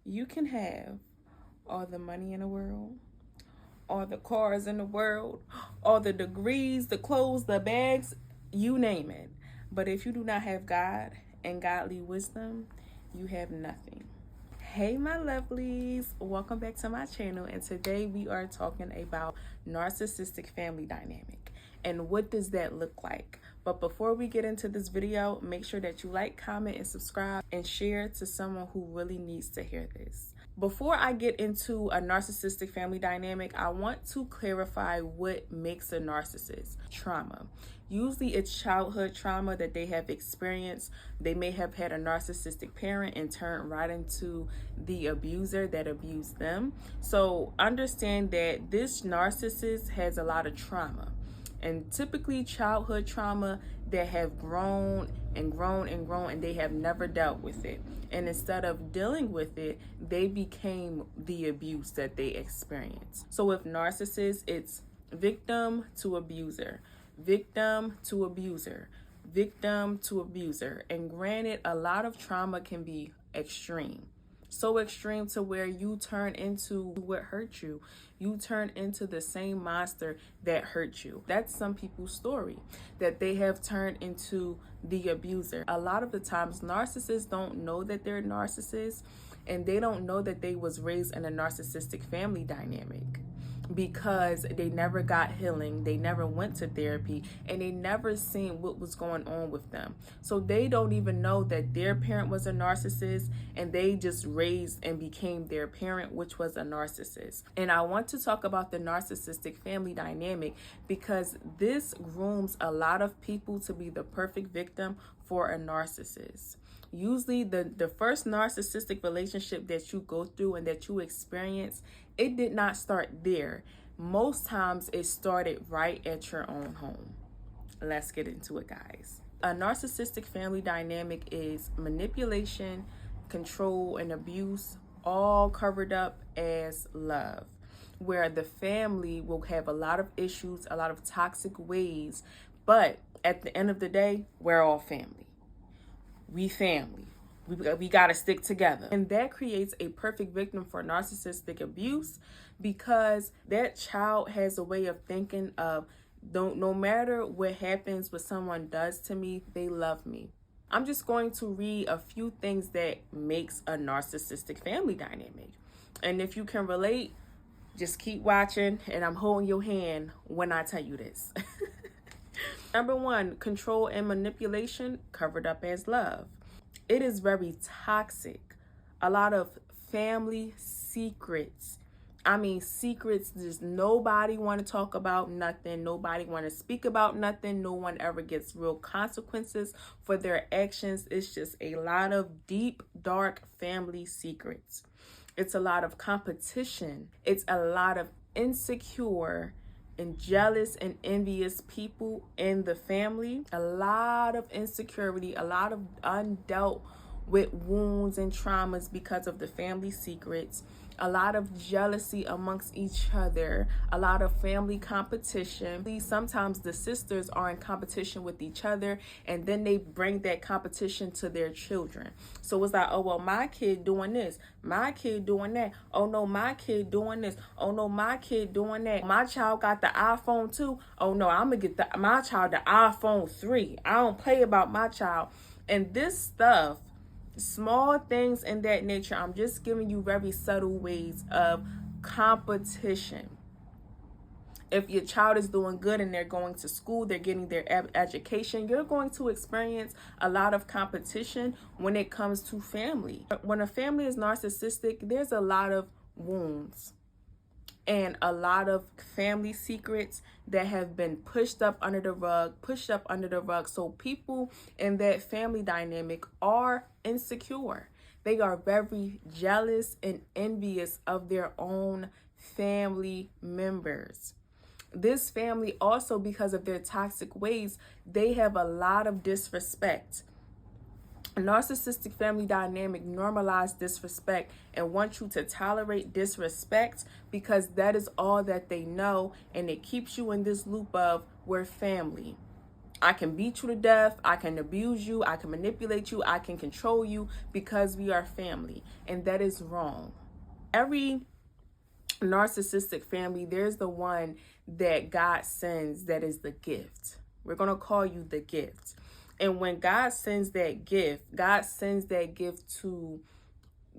You can have all the money in the world, all the cars in the world, all the degrees, the clothes, the bags, you name it. But if you do not have God and godly wisdom, you have nothing. Hey, my lovelies, welcome back to my channel. And today we are talking about narcissistic family dynamic and what does that look like. But before we get into this video, make sure that you like, comment, and subscribe and share to someone who really needs to hear this. Before I get into a narcissistic family dynamic, I want to clarify what makes a narcissist. Trauma. Usually it's childhood trauma that they have experienced. They may have had a narcissistic parent and turned right into the abuser that abused them. So understand that this narcissist has a lot of trauma, and typically childhood trauma that have grown and grown and grown, and they have never dealt with it. And instead of dealing with it, they became the abuse that they experienced. So with narcissists, it's victim to abuser, victim to abuser, victim to abuser. And granted, a lot of trauma can be extreme. So extreme to where you turn into what hurt you. You turn into the same monster that hurt you. That's some people's story, that they have turned into the abuser. A lot of the times, narcissists don't know that they're narcissists, and they don't know that they was raised in a narcissistic family dynamic, because they never got healing, they never went to therapy, and they never seen what was going on with them. So they don't even know that their parent was a narcissist, and they just raised and became their parent, which was a narcissist. And I want to talk about the narcissistic family dynamic because this grooms a lot of people to be the perfect victim for a narcissist. Usually the first narcissistic relationship that you go through and that you experience, it did not start there. Most times it started right at your own home. Let's get into it, guys. A narcissistic family dynamic is manipulation, control, and abuse, all covered up as love, where the family will have a lot of issues, a lot of toxic ways, but at the end of the day, we're all family. We family. We got to stick together. And that creates a perfect victim for narcissistic abuse, because that child has a way of thinking of, no matter what happens, what someone does to me, they love me. I'm just going to read a few things that makes a narcissistic family dynamic. And if you can relate, just keep watching, and I'm holding your hand when I tell you this. Number one, control and manipulation covered up as love. It is very toxic. A lot of family secrets. I mean, secrets, just nobody want to talk about nothing. Nobody want to speak about nothing. No one ever gets real consequences for their actions. It's just a lot of deep, dark family secrets. It's a lot of competition. It's a lot of insecure and jealous and envious people in the family. A lot of insecurity, a lot of undealt with wounds and traumas because of the family secrets, a lot of jealousy amongst each other, a lot of family competition. Sometimes the sisters are in competition with each other, and then they bring that competition to their children. So it's like, oh, well, my kid doing this, my kid doing that. Oh, no, my kid doing this. Oh, no, my kid doing that. My child got the iPhone 2. Oh, no, I'm going to get my child the iPhone 3. I don't play about my child. And this stuff, small things in that nature, I'm just giving you very subtle ways of competition. If your child is doing good and they're going to school, they're getting their education, you're going to experience a lot of competition when it comes to family. When a family is narcissistic, there's a lot of wounds and a lot of family secrets that have been pushed up under the rug. So people in that family dynamic are insecure. They are very jealous and envious of their own family members. This family also, because of their toxic ways, they have a lot of disrespect. A narcissistic family dynamic normalize disrespect and want you to tolerate disrespect because that is all that they know, and it keeps you in this loop of we're family. I can beat you to death, I can abuse you, I can manipulate you, I can control you because we are family. And that is wrong. Every narcissistic family, there's the one that God sends that is the gift. We're going to call you the gift. And when God sends that gift to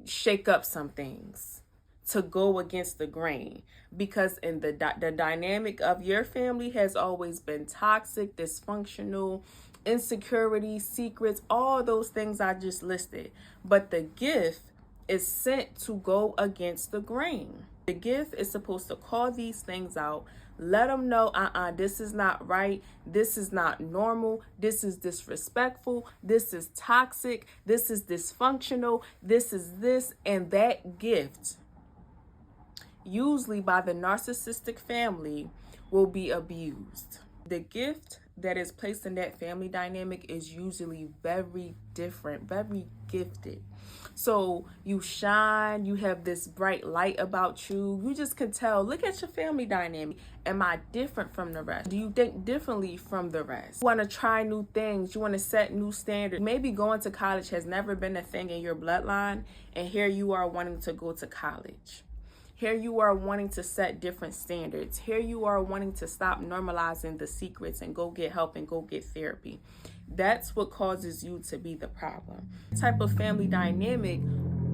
shake up some things, to go against the grain, because in the dynamic of your family has always been toxic, dysfunctional, insecurity, secrets, all those things I just listed. But the gift is sent to go against the grain. The gift is supposed to call these things out, let them know, this is not right, this is not normal, this is disrespectful, this is toxic, this is dysfunctional, this is this, and that gift, usually by the narcissistic family, will be abused. The gift that is placed in that family dynamic is usually very different, very gifted. So you shine, you have this bright light about you. You just can tell, look at your family dynamic. Am I different from the rest? Do you think differently from the rest? You want to try new things. You want to set new standards. Maybe going to college has never been a thing in your bloodline, and here you are wanting to go to college. Here you are wanting to set different standards. Here you are wanting to stop normalizing the secrets and go get help and go get therapy. That's what causes you to be the problem. This type of family dynamic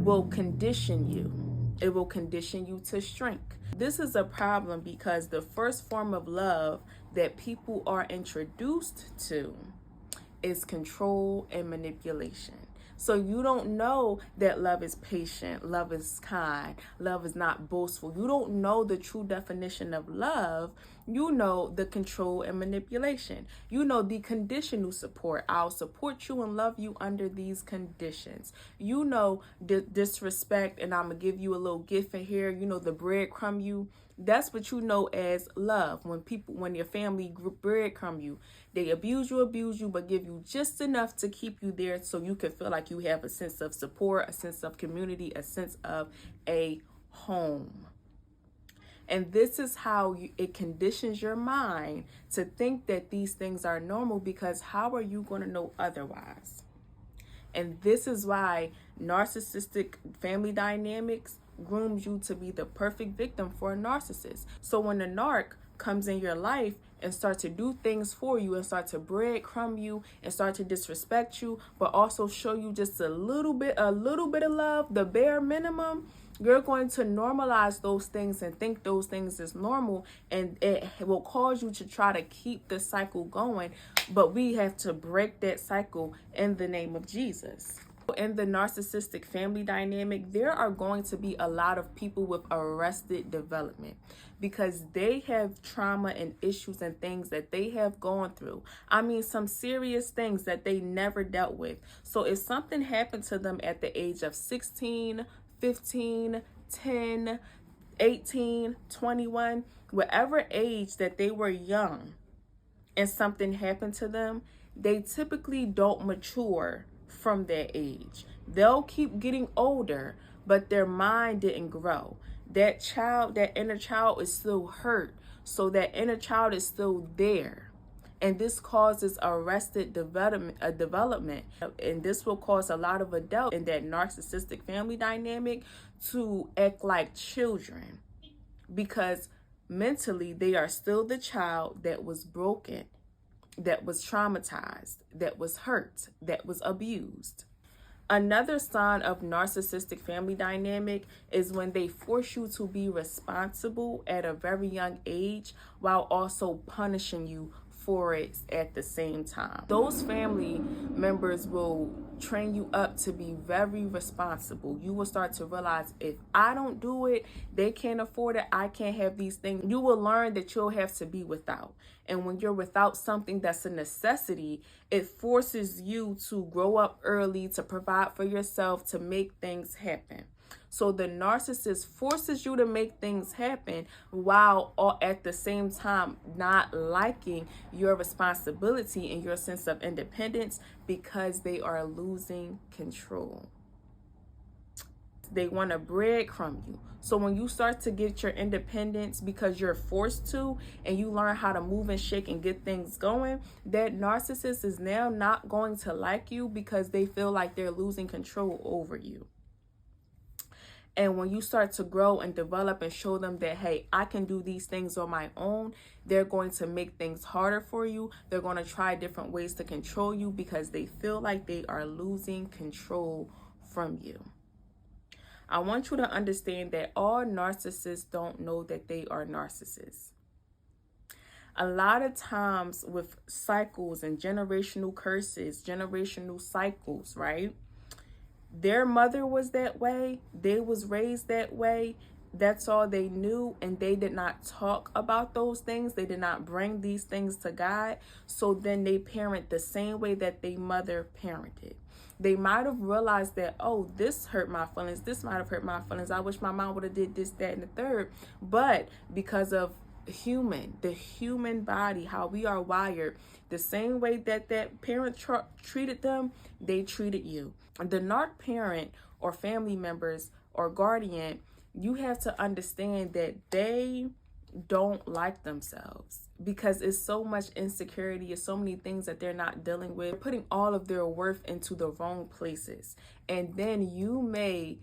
will condition you. It will condition you to shrink. This is a problem because the first form of love that people are introduced to is control and manipulation. So you don't know that love is patient, love is kind, love is not boastful. You don't know the true definition of love. You know the control and manipulation. You know the conditional support. I'll support you and love you under these conditions. You know the disrespect, and I'm going to give you a little gift in here. You know the breadcrumb you. That's what you know as love. When your family breadcrumb you, they abuse you, but give you just enough to keep you there so you can feel like you have a sense of support, a sense of community, a sense of a home. And this is how it conditions your mind to think that these things are normal, because how are you going to know otherwise? And this is why narcissistic family dynamics grooms you to be the perfect victim for a narcissist. So when a narc comes in your life and start to do things for you and start to breadcrumb you and start to disrespect you, but also show you just a little bit of love, the bare minimum, you're going to normalize those things and think those things is normal, and it will cause you to try to keep the cycle going. But we have to break that cycle in the name of Jesus. In the narcissistic family dynamic, there are going to be a lot of people with arrested development because they have trauma and issues and things that they have gone through. I mean, some serious things that they never dealt with. So if something happened to them at the age of 16, 15, 10, 18, 21, whatever age that they were young and something happened to them, they typically don't mature from that age. They'll keep getting older, but their mind didn't grow. That inner child is still hurt. So that inner child is still there. And this causes arrested development. And this will cause a lot of adults in that narcissistic family dynamic to act like children, because mentally they are still the child that was broken, that was traumatized, that was hurt, that was abused. Another sign of narcissistic family dynamic is when they force you to be responsible at a very young age while also punishing you for it at the same time. Those family members will train you up to be very responsible. You will start to realize, if I don't do it, they can't afford it, I can't have these things. You will learn that you'll have to be without. And when you're without something that's a necessity, it forces you to grow up early, to provide for yourself, to make things happen. So the narcissist forces you to make things happen while at the same time not liking your responsibility and your sense of independence, because they are losing control. They want to breadcrumb you. So when you start to get your independence because you're forced to, and you learn how to move and shake and get things going, that narcissist is now not going to like you because they feel like they're losing control over you. And when you start to grow and develop and show them that, hey, I can do these things on my own, they're going to make things harder for you. They're going to try different ways to control you because they feel like they are losing control from you. I want you to understand that all narcissists don't know that they are narcissists. A lot of times with cycles and generational curses, generational cycles, right? Their mother was that way. They was raised that way. That's all they knew. And they did not talk about those things. They did not bring these things to God. So then they parent the same way that their mother parented. They might have realized that, oh, this hurt my feelings. This might have hurt my feelings. I wish my mom would have did this, that, and the third. But because of the human body, how we are wired, the same way that that parent treated them, they treated you. The narc parent or family members or guardian, you have to understand that they don't like themselves because it's so much insecurity, it's so many things that they're not dealing with. They're putting all of their worth into the wrong places. And then you may,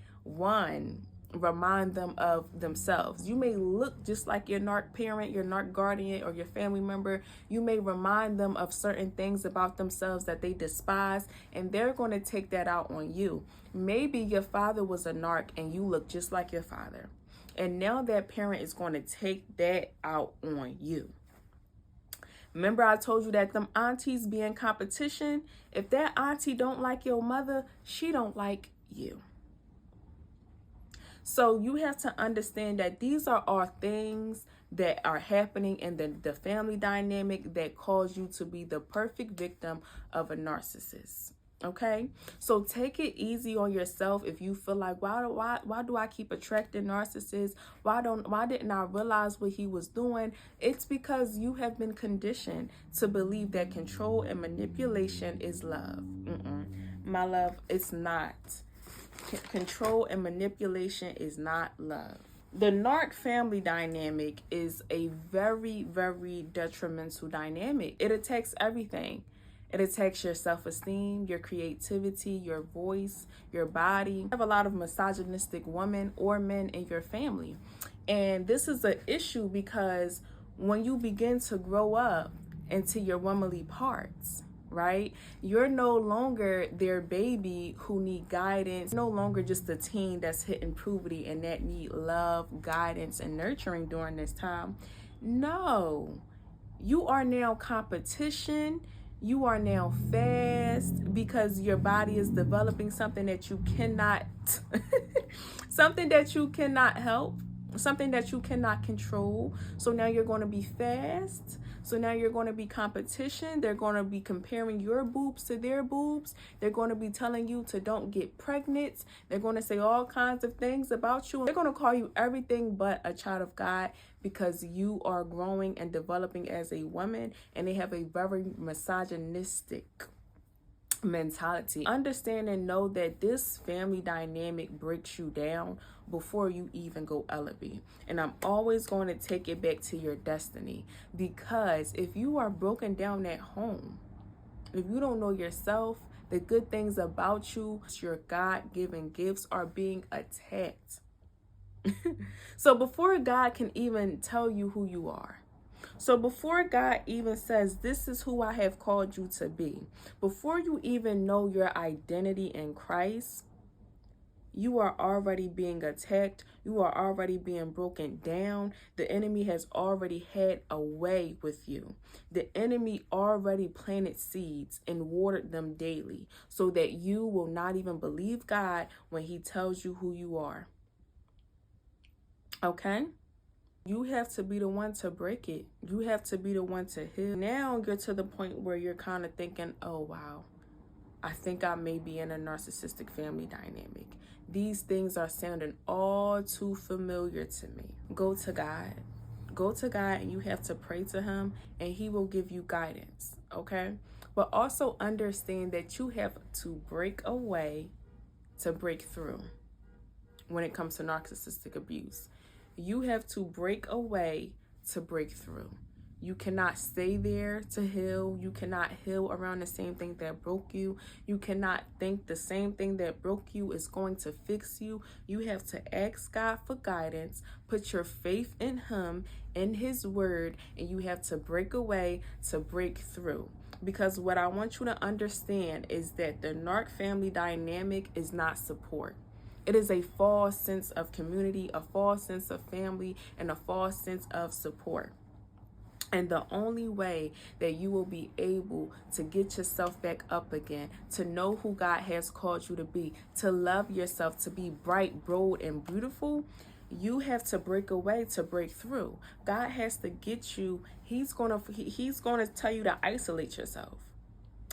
remind them of themselves. You may look just like your narc parent, your narc guardian, or your family member. You may remind them of certain things about themselves that they despise, and they're going to take that out on you. Maybe your father was a narc and you look just like your father. And now that parent is going to take that out on you. Remember I told you that them aunties be in competition? If that auntie don't like your mother, she don't like you. So you have to understand that these are all things that are happening in the family dynamic that cause you to be the perfect victim of a narcissist. Okay, so take it easy on yourself if you feel like, why do I keep attracting narcissists? Why didn't I realize what he was doing? It's because you have been conditioned to believe that control and manipulation is love. My love, it's not. Control and manipulation is not love. The narc family dynamic is a very, very detrimental dynamic. It attacks everything. It attacks your self-esteem, your creativity, your voice, your body. You have a lot of misogynistic women or men in your family. And this is an issue because when you begin to grow up into your womanly parts, right? You're no longer their baby who need guidance, no longer just a teen that's hitting puberty and that need love, guidance, and nurturing during this time. No, you are now competition. You are now fast because your body is developing something that you cannot, something that you cannot help, something that you cannot control. So now you're going to be fast. So now you're going to be competition. They're going to be comparing your boobs to their boobs. They're going to be telling you to don't get pregnant. They're going to say all kinds of things about you. They're going to call you everything but a child of God because you are growing and developing as a woman, and they have a very misogynistic mentality. Understand and know that this family dynamic breaks you down before you even go elevate. And I'm always going to take it back to your destiny, because if you are broken down at home, if you don't know yourself, the good things about you, your God-given gifts are being attacked. So before God can even tell you who you are, so before God even says, this is who I have called you to be, before you even know your identity in Christ, you are already being attacked. You are already being broken down. The enemy has already had a way with you. The enemy already planted seeds and watered them daily so that you will not even believe God when he tells you who you are. Okay? You have to be the one to break it. You have to be the one to heal. Now you're to the point where you're kind of thinking, oh, wow, I think I may be in a narcissistic family dynamic. These things are sounding all too familiar to me. Go to God. Go to God, and you have to pray to him, and he will give you guidance, okay? But also understand that you have to break away to break through. when it comes to narcissistic abuse. You have to break away to break through. You cannot stay there to heal. You cannot heal around the same thing that broke you. You cannot think the same thing that broke you is going to fix you. You have to ask God for guidance, put your faith in Him, in His word, and you have to break away to break through. Because what I want you to understand is that the narc family dynamic is not support. It is a false sense of community, a false sense of family, and a false sense of support. And the only way that you will be able to get yourself back up again, to know who God has called you to be, to love yourself, to be bright, bold, and beautiful, you have to break away to break through. God has to get you. He's gonna tell you to isolate yourself.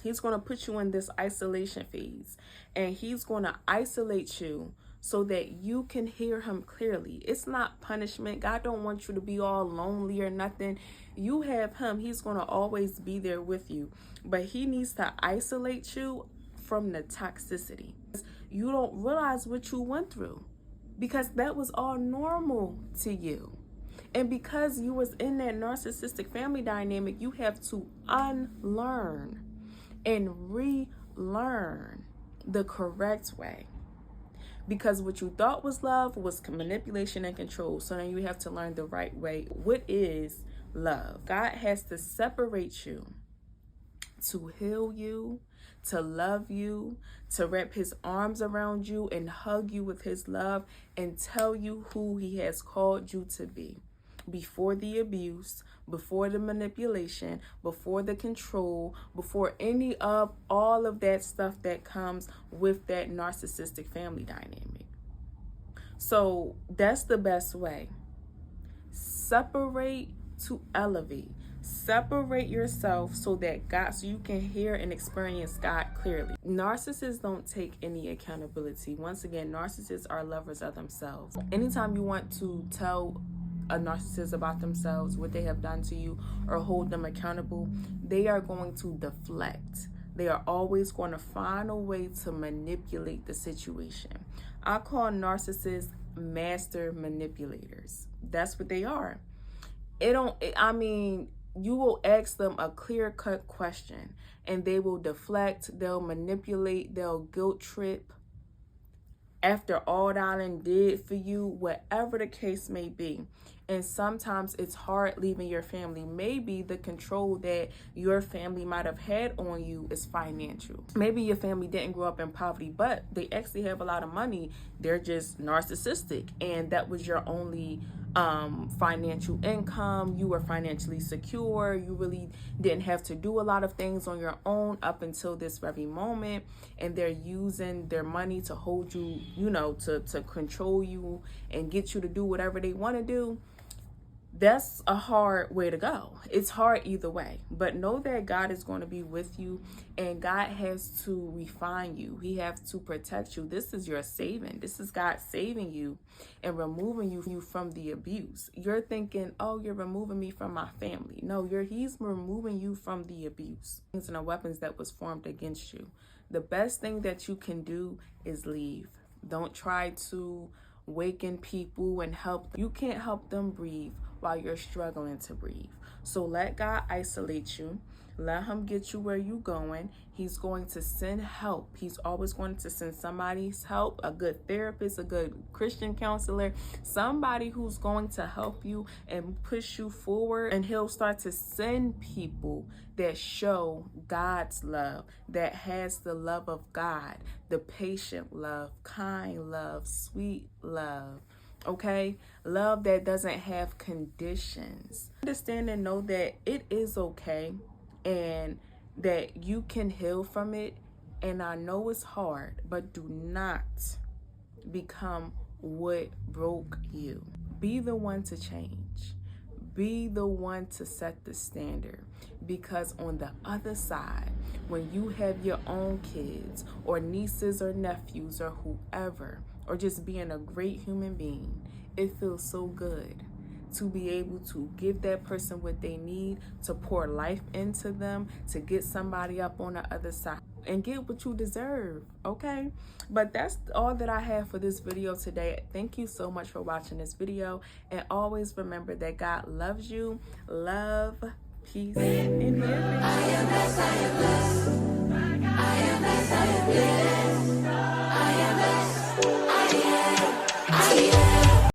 He's going to put you in this isolation phase, and He's going to isolate you so that you can hear Him clearly. It's not punishment. God don't want you to be all lonely or nothing. You have Him. He's going to always be there with you, but He needs to isolate you from the toxicity. You don't realize what you went through because that was all normal to you. And because you was in that narcissistic family dynamic, you have to unlearn and relearn the correct way. Because what you thought was love was manipulation and control. So now you have to learn the right way. What is love? God has to separate you to heal you, to love you, to wrap His arms around you and hug you with His love and tell you who He has called you to be. Before the abuse, before the manipulation, before the control, before any of all of that stuff that comes with that narcissistic family dynamic. So that's the best way. Separate to elevate. Separate yourself so you can hear and experience God clearly. Narcissists don't take any accountability. Once again, narcissists are lovers of themselves. Anytime you want to tell a narcissist about themselves, what they have done to you, or hold them accountable, they are going to deflect. They are always going to find a way to manipulate the situation. I call narcissists master manipulators. That's what they are. You will ask them a clear-cut question and they will deflect, they'll manipulate, they'll guilt trip after all that I did for you, whatever the case may be. And sometimes it's hard leaving your family. Maybe the control that your family might have had on you is financial. Maybe your family didn't grow up in poverty, but they actually have a lot of money. They're just narcissistic, and that was your only financial income. You were financially secure. You really didn't have to do a lot of things on your own up until this very moment, and they're using their money to hold you, to control you and get you to do whatever they want to do. That's a hard way to go. It's hard either way, but know that God is going to be with you, and God has to refine you. He has to protect you. This is your saving. This is God saving you and removing you from the abuse. You're thinking, oh, you're removing me from my family. No, He's removing you from the abuse. Things and the weapons that was formed against you. The best thing that you can do is leave. Don't try to waken people and help. You can't help them breathe while you're struggling to breathe. So let God isolate you. Let Him get you where you're going. He's going to send help. He's always going to send somebody's help, a good therapist, a good Christian counselor, somebody who's going to help you and push you forward. And He'll start to send people that show God's love, that has the love of God, the patient love, kind love, sweet love. Okay, love that doesn't have conditions. Understand and know that it is okay and that you can heal from it. And I know it's hard, but do not become what broke you. Be the one to change. Be the one to set the standard. Because on the other side, when you have your own kids or nieces or nephews or whoever, or just being a great human being, it feels so good to be able to give that person what they need, to pour life into them, to get somebody up on the other side. and get what you deserve, okay? But that's all that I have for this video today. Thank you so much for watching this video, and always remember that God loves you. Love, peace, and happiness. I am blessed, I am blessed, I am blessed, I am blessed.